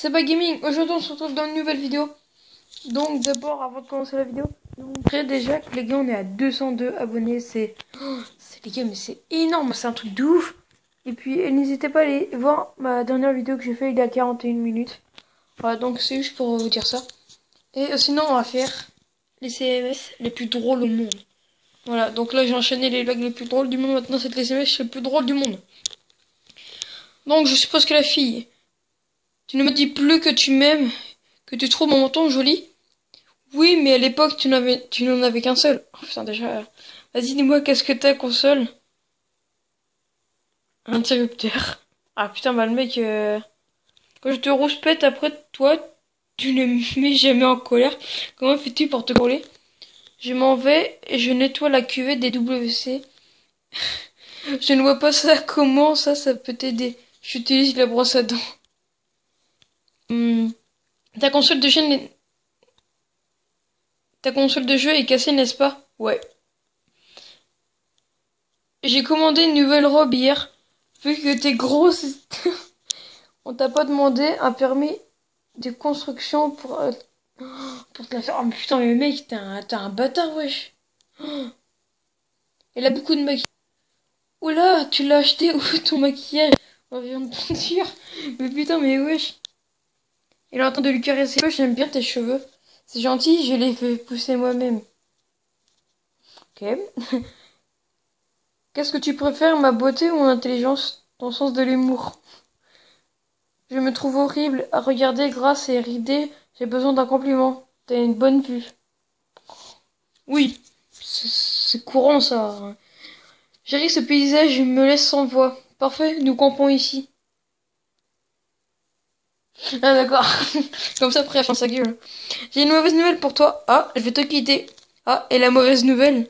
c'est pas gaming. Aujourd'hui, on se retrouve dans une nouvelle vidéo. Donc, d'abord, avant de commencer la vidéo, je vous montrer déjà que les gars, on est à 202 abonnés. C'est les gars, mais c'est énorme. C'est un truc de ouf. Et puis, n'hésitez pas à aller voir ma dernière vidéo que j'ai fait il y a 41 minutes. Voilà, donc c'est juste pour vous dire ça. Et sinon, on va faire les CMS les plus drôles au monde. Voilà, donc là, j'ai enchaîné les blagues les plus drôles du monde. Maintenant, c'est les CMS les plus drôles du monde. Donc, je suppose que la fille, tu ne me dis plus que tu m'aimes, que tu trouves mon menton joli. Oui, mais à l'époque, tu n'en avais qu'un seul. Oh, putain, déjà. Vas-y, dis-moi, qu'est-ce que t'as, console? Un interrupteur. Ah, putain, bah, le mec, quand je te rouspète après, toi, tu ne me mets jamais en colère. Comment fais-tu pour te coller? Je m'en vais et je nettoie la cuvette des WC. Je ne vois pas ça. Comment ça peut t'aider? J'utilise la brosse à dents. Hmm. Ta console de jeu n'est- Ta console de jeu est cassée, n'est-ce pas? Ouais. J'ai commandé une nouvelle robe hier. Vu que t'es grosse, on t'a pas demandé un permis de construction pour te la faire. Oh mais putain, mais mec, t'es un bâtard, wesh. Elle a beaucoup de maquillage. Oula, tu l'as acheté où ton maquillage? On vient de peinture. Mais putain, mais wesh. Il est en train de lui caresser. J'aime bien tes cheveux. C'est gentil, je les fais pousser moi-même. Ok. Qu'est-ce que tu préfères, ma beauté ou mon intelligence? Ton sens de l'humour. Je me trouve horrible à regarder, grasse et ridée. J'ai besoin d'un compliment. T'as une bonne vue. Oui, c'est courant ça. Chérie, ce paysage me laisse sans voix. Parfait, nous campons ici. Ah d'accord. Comme ça, après, elle ferme sa gueule. J'ai une mauvaise nouvelle pour toi. Ah, je vais te quitter. Ah, et la mauvaise nouvelle?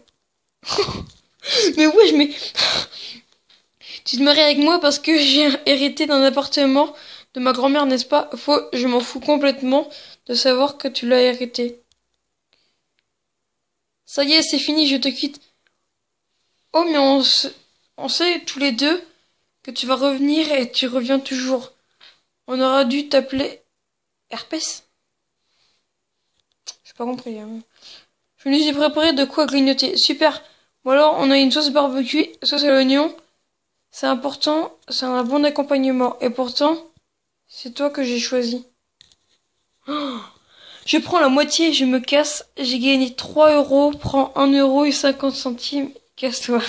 Mais wesh, mais tu te maries avec moi parce que j'ai hérité d'un appartement de ma grand-mère, n'est-ce pas? Faux, je m'en fous complètement de savoir que tu l'as hérité. Ça y est, c'est fini, je te quitte. Oh, mais on sait tous les deux que tu vas revenir et tu reviens toujours. On aura dû t'appeler Herpès. J'ai pas compris, hein. Je nous ai préparé de quoi grignoter. Super. Bon alors, on a une sauce barbecue, sauce à l'oignon. C'est important, c'est un bon accompagnement. Et pourtant, c'est toi que j'ai choisi. Oh, je prends la moitié, je me casse. J'ai gagné 3 euros. Prends 1 € et 50 centimes. Casse-toi.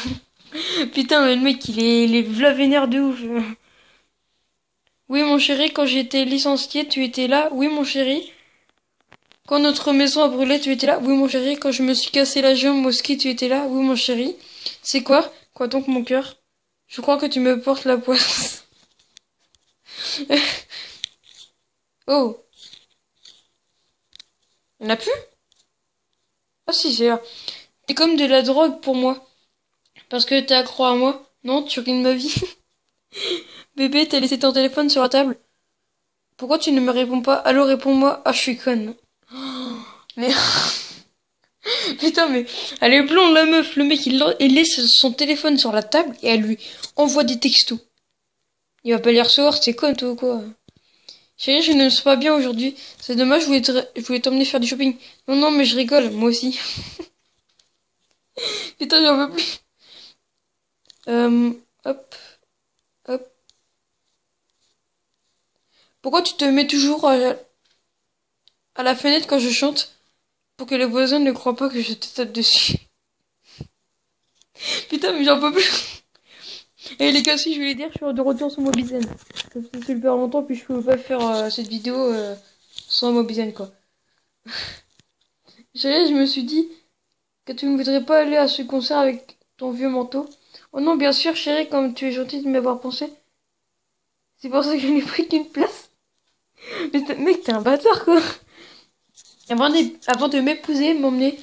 Putain, mais le mec, il est v'là vénère de ouf. Oui, mon chéri, quand j'ai été licencié, tu étais là. Oui, mon chéri. Quand notre maison a brûlé, tu étais là. Oui, mon chéri. Quand je me suis cassé la jambe au ski, tu étais là. Oui, mon chéri. C'est quoi? Quoi donc, mon cœur? Je crois que tu me portes la poisse. Oh, il n'y en a plus? Ah si, c'est là. T'es comme de la drogue pour moi. Parce que t'es accro à moi. Non, tu ruines ma vie. Bébé, t'as laissé ton téléphone sur la table. Pourquoi tu ne me réponds pas? Allô, réponds-moi. Ah, je suis conne. Mais putain, mais elle est blonde, la meuf. Le mec, il laisse son téléphone sur la table et elle lui envoie des textos. Il va pas les recevoir, c'est con, toi, ou quoi? Chérie, je ne me sens pas bien aujourd'hui. C'est dommage, je voulais t'emmener faire du shopping. Non, non, mais je rigole, moi aussi. Putain, j'en veux plus. Hop, hop. Pourquoi tu te mets toujours à la fenêtre quand je chante? Pour que les voisins ne croient pas que je te tape dessus. Putain, mais j'en peux plus. Et les gars, si je voulais dire, je suis de retour sur Mobizen. Ça fait super longtemps, puis je pouvais pas faire cette vidéo sans Mobizen, quoi. Je me suis dit que tu ne voudrais pas aller à ce concert avec ton vieux manteau. Oh non, bien sûr, chérie, comme tu es gentille de m'avoir pensé. C'est pour ça que je n'ai pris qu'une place. Mais mec, t'es un bâtard, quoi. Avant de m'épouser, m'emmener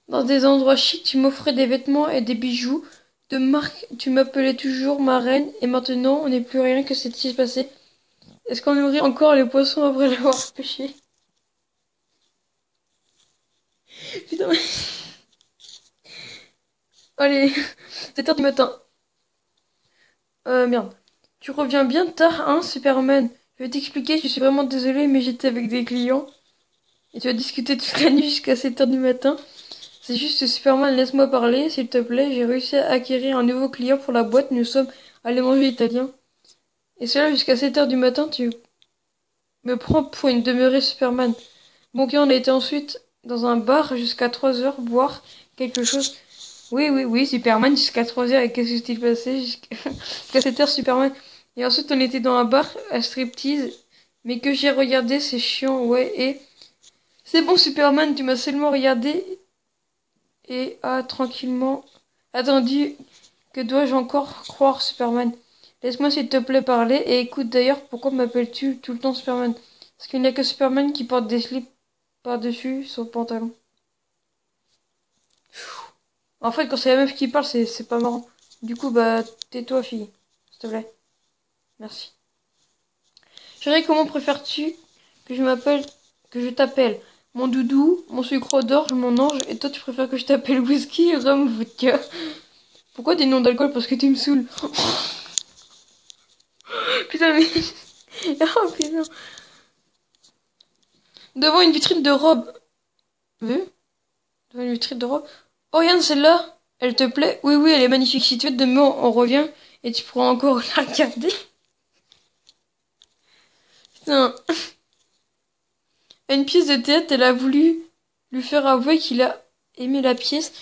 dans des endroits chics, tu m'offrais des vêtements et des bijoux de marque. Tu m'appelais toujours ma reine, et maintenant, on n'est plus rien que cette qui passé. Est-ce qu'on nourrit encore les poissons après l'avoir pêché? Putain, mais... Allez, 7 heures du matin. Merde. Tu reviens bien tard, hein, Superman? Je vais t'expliquer, je suis vraiment désolée, mais j'étais avec des clients. Et tu as discuté toute la nuit jusqu'à 7 heures du matin. C'est juste Superman, laisse-moi parler, s'il te plaît. J'ai réussi à acquérir un nouveau client pour la boîte. Nous sommes allés manger italien. Et cela jusqu'à 7 heures du matin, tu me prends pour une demeurée Superman. Bon, ok, on a été ensuite dans un bar jusqu'à 3 heures boire quelque chose. Oui, oui, oui, Superman jusqu'à 3 heures. Et qu'est-ce qui s'est passé jusqu'à 7 heures Superman? Et ensuite, on était dans un bar à striptease. Mais que j'ai regardé, c'est chiant, ouais, et... C'est bon, Superman, tu m'as seulement regardé et a tranquillement attendu. Que dois-je encore croire, Superman? Laisse-moi s'il te plaît parler et écoute d'ailleurs pourquoi m'appelles-tu tout le temps Superman? Parce qu'il n'y a que Superman qui porte des slips par-dessus son pantalon. En fait, quand c'est la meuf qui parle, c'est pas marrant. Du coup, bah, tais-toi, fille. S'il te plaît. Merci. Chérie, comment préfères-tu que je t'appelle? Mon doudou, mon sucre d'orge, mon ange, et toi tu préfères que je t'appelle whisky, rhum ou vodka? Pourquoi des noms d'alcool? Parce que tu me saoules. Putain, mais... Oh putain. Devant une vitrine de robe. Vu? Devant une vitrine de robe. Oh, regarde celle-là. Elle te plaît? Oui, oui, elle est magnifique. Si tu veux, demain on revient et tu pourras encore la regarder. Putain. À une pièce de théâtre, elle a voulu lui faire avouer qu'il a aimé la pièce.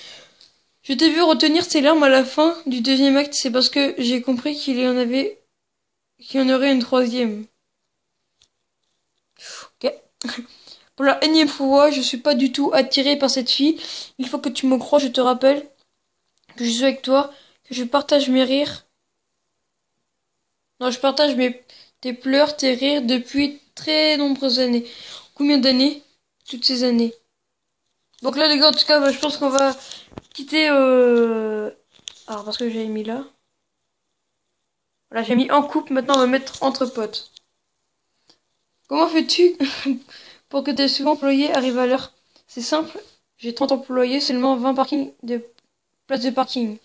Je t'ai vu retenir ses larmes à la fin du deuxième acte. C'est parce que j'ai compris qu'il y en aurait une troisième. Ok. Pour la énième fois, je suis pas du tout attiré par cette fille. Il faut que tu me crois, je te rappelle que je suis avec toi, que je partage mes rires. Non, je partage tes pleurs, tes rires depuis très nombreuses années. Combien d'années? Toutes ces années. Donc là, les gars, en tout cas, bah, je pense qu'on va quitter... Alors, parce que j'ai mis là. Voilà, j'ai mis en couple, maintenant on va mettre entre potes. Comment fais-tu pour que tes souvent employés arrivent à l'heure? C'est simple, j'ai 30 employés, seulement 20 places de parking.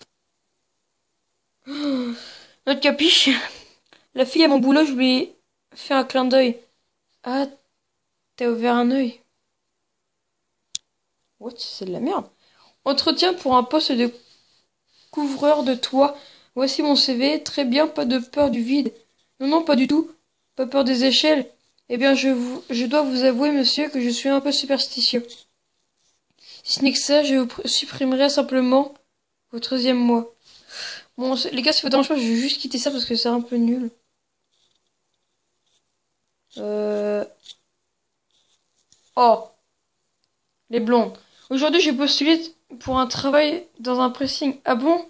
Notre capiche, la fille à mon boulot, je lui ai fait un clin d'œil. Ah, t'as ouvert un œil. What, c'est de la merde. Entretien pour un poste de couvreur de toit. Voici mon CV, très bien, pas de peur du vide. Non, non, pas du tout. Pas peur des échelles. Eh bien, je dois vous avouer, monsieur, que je suis un peu superstitieux. Si ce n'est que ça, je vous supprimerai simplement au 13e mois. Bon, les gars, si vous dérange pas, je vais juste quitter ça parce que c'est un peu nul. Oh, les blondes. Aujourd'hui, j'ai postulé pour un travail dans un pressing. Ah bon?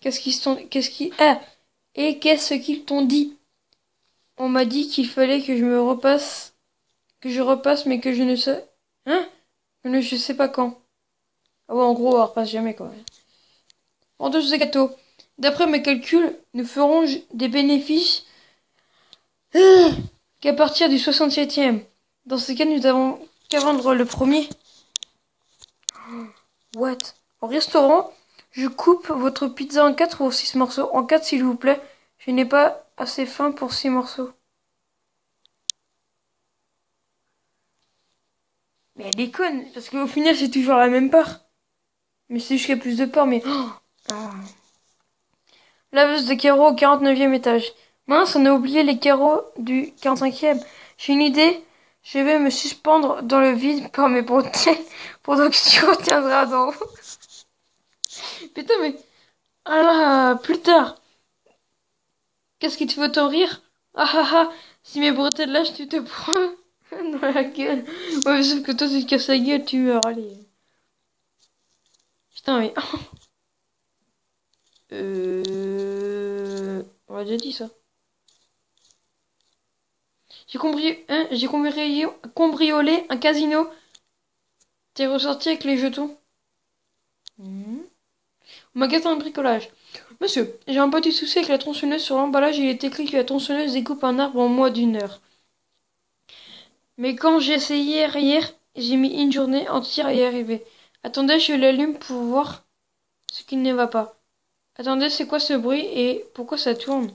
Qu'est-ce qu'ils t'ont dit? On m'a dit qu'il fallait que je repasse, mais que je ne sais, hein? Je sais pas quand. Ah ouais, en gros, on repasse jamais, quoi. En deux gâteaux. D'après mes calculs, nous ferons des bénéfices qu'à partir du 67e. Dans ce cas, nous avons qu'à vendre le premier. What? Au restaurant, je coupe votre pizza en 4 ou 6 morceaux. En 4, s'il vous plaît. Je n'ai pas assez faim pour 6 morceaux. Mais elle est conne, parce qu'au final, c'est toujours la même part. Mais c'est juste qu'il y a plus de part, mais... Oh. Laveuse de carreaux au 49e étage. Mince, on a oublié les carreaux du 45e. J'ai une idée. Je vais me suspendre dans le vide par mes bretelles pendant que tu retiendras d'en haut. Putain, mais... Ah là, plus tard. Qu'est-ce qui te fait autant rire? Ah ah ah, si mes bretelles lâchent, tu te prends dans la gueule. Ouais, mais sauf que toi, tu te casses la gueule, tu meurs, allez. Putain, mais... On l'a déjà dit, ça. J'ai cambriolé un casino. T'es ressorti avec les jetons. Au magasin de bricolage. Monsieur, j'ai un petit souci avec la tronçonneuse sur l'emballage. Il est écrit que la tronçonneuse découpe un arbre en moins d'1 heure. Mais quand j'ai essayé hier, j'ai mis une journée entière à y arriver. Attendez, je l'allume pour voir ce qui ne va pas. Attendez, c'est quoi ce bruit et pourquoi ça tourne?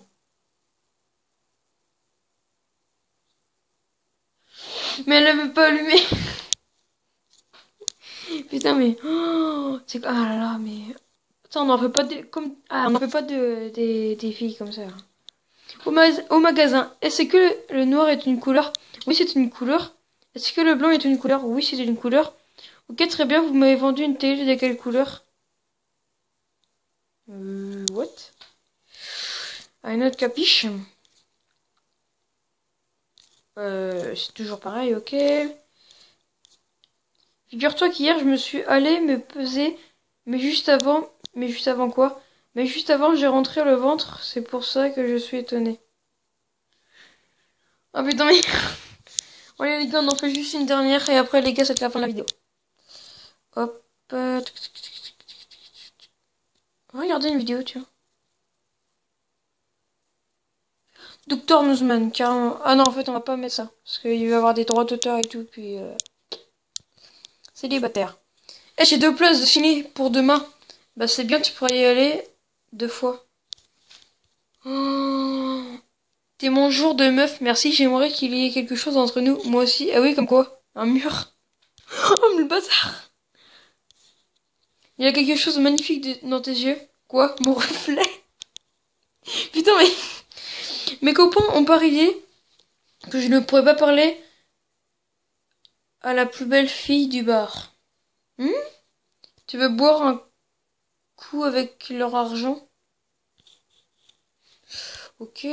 Mais elle l'avait pas allumé. Putain, mais... Oh, c'est... Ah là là, mais... Attends, on n'en fait pas comme... Ah, on n'en fait pas des filles comme ça. Au magasin, est-ce que le noir est une couleur? Oui, c'est une couleur. Est-ce que le blanc est une couleur? Oui, c'est une couleur. Ok, très bien, vous m'avez vendu une télé de quelle couleur? What? Ah, une autre capiche. C'est toujours pareil, ok. Figure-toi qu'hier, je me suis allé me peser, mais juste avant... Mais juste avant quoi? Mais juste avant, j'ai rentré le ventre, c'est pour ça que je suis étonné. Oh putain, mais... Allez les gars, on en fait juste une dernière, et après les gars, c'est la fin de la vidéo. Hop. Regardez une vidéo, tu vois. Docteur Newsman, carrément. Ah non, en fait, on va pas mettre ça. Parce qu'il va y avoir des droits d'auteur et tout, puis... Célibataire. Eh, j'ai 2 places de ciné pour demain. Bah, c'est bien, tu pourrais y aller 2 fois. Oh, t'es mon jour de meuf. Merci, j'aimerais qu'il y ait quelque chose entre nous. Moi aussi. Ah oui, comme quoi? Un mur. Oh, mais le bazar. Il y a quelque chose de magnifique dans tes yeux. Quoi? Mon reflet? Putain, mais... Mes copains ont parié que je ne pourrais pas parler à la plus belle fille du bar. Tu veux boire un coup avec leur argent? Ok.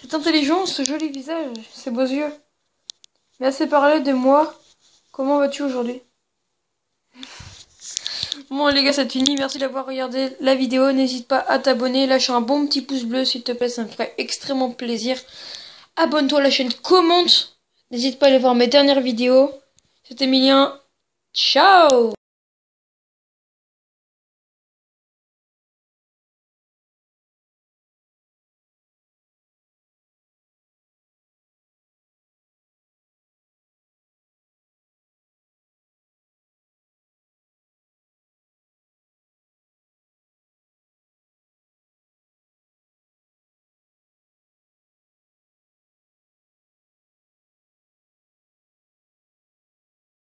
C'est intelligent, ce joli visage, ces beaux yeux. Mais assez parlé de moi. Comment vas-tu aujourd'hui? Bon les gars, c'est fini. Merci d'avoir regardé la vidéo. N'hésite pas à t'abonner. Lâche un bon petit pouce bleu s'il te plaît. Ça me ferait extrêmement plaisir. Abonne-toi à la chaîne. Commente. N'hésite pas à aller voir mes dernières vidéos. C'était Emilien. Ciao!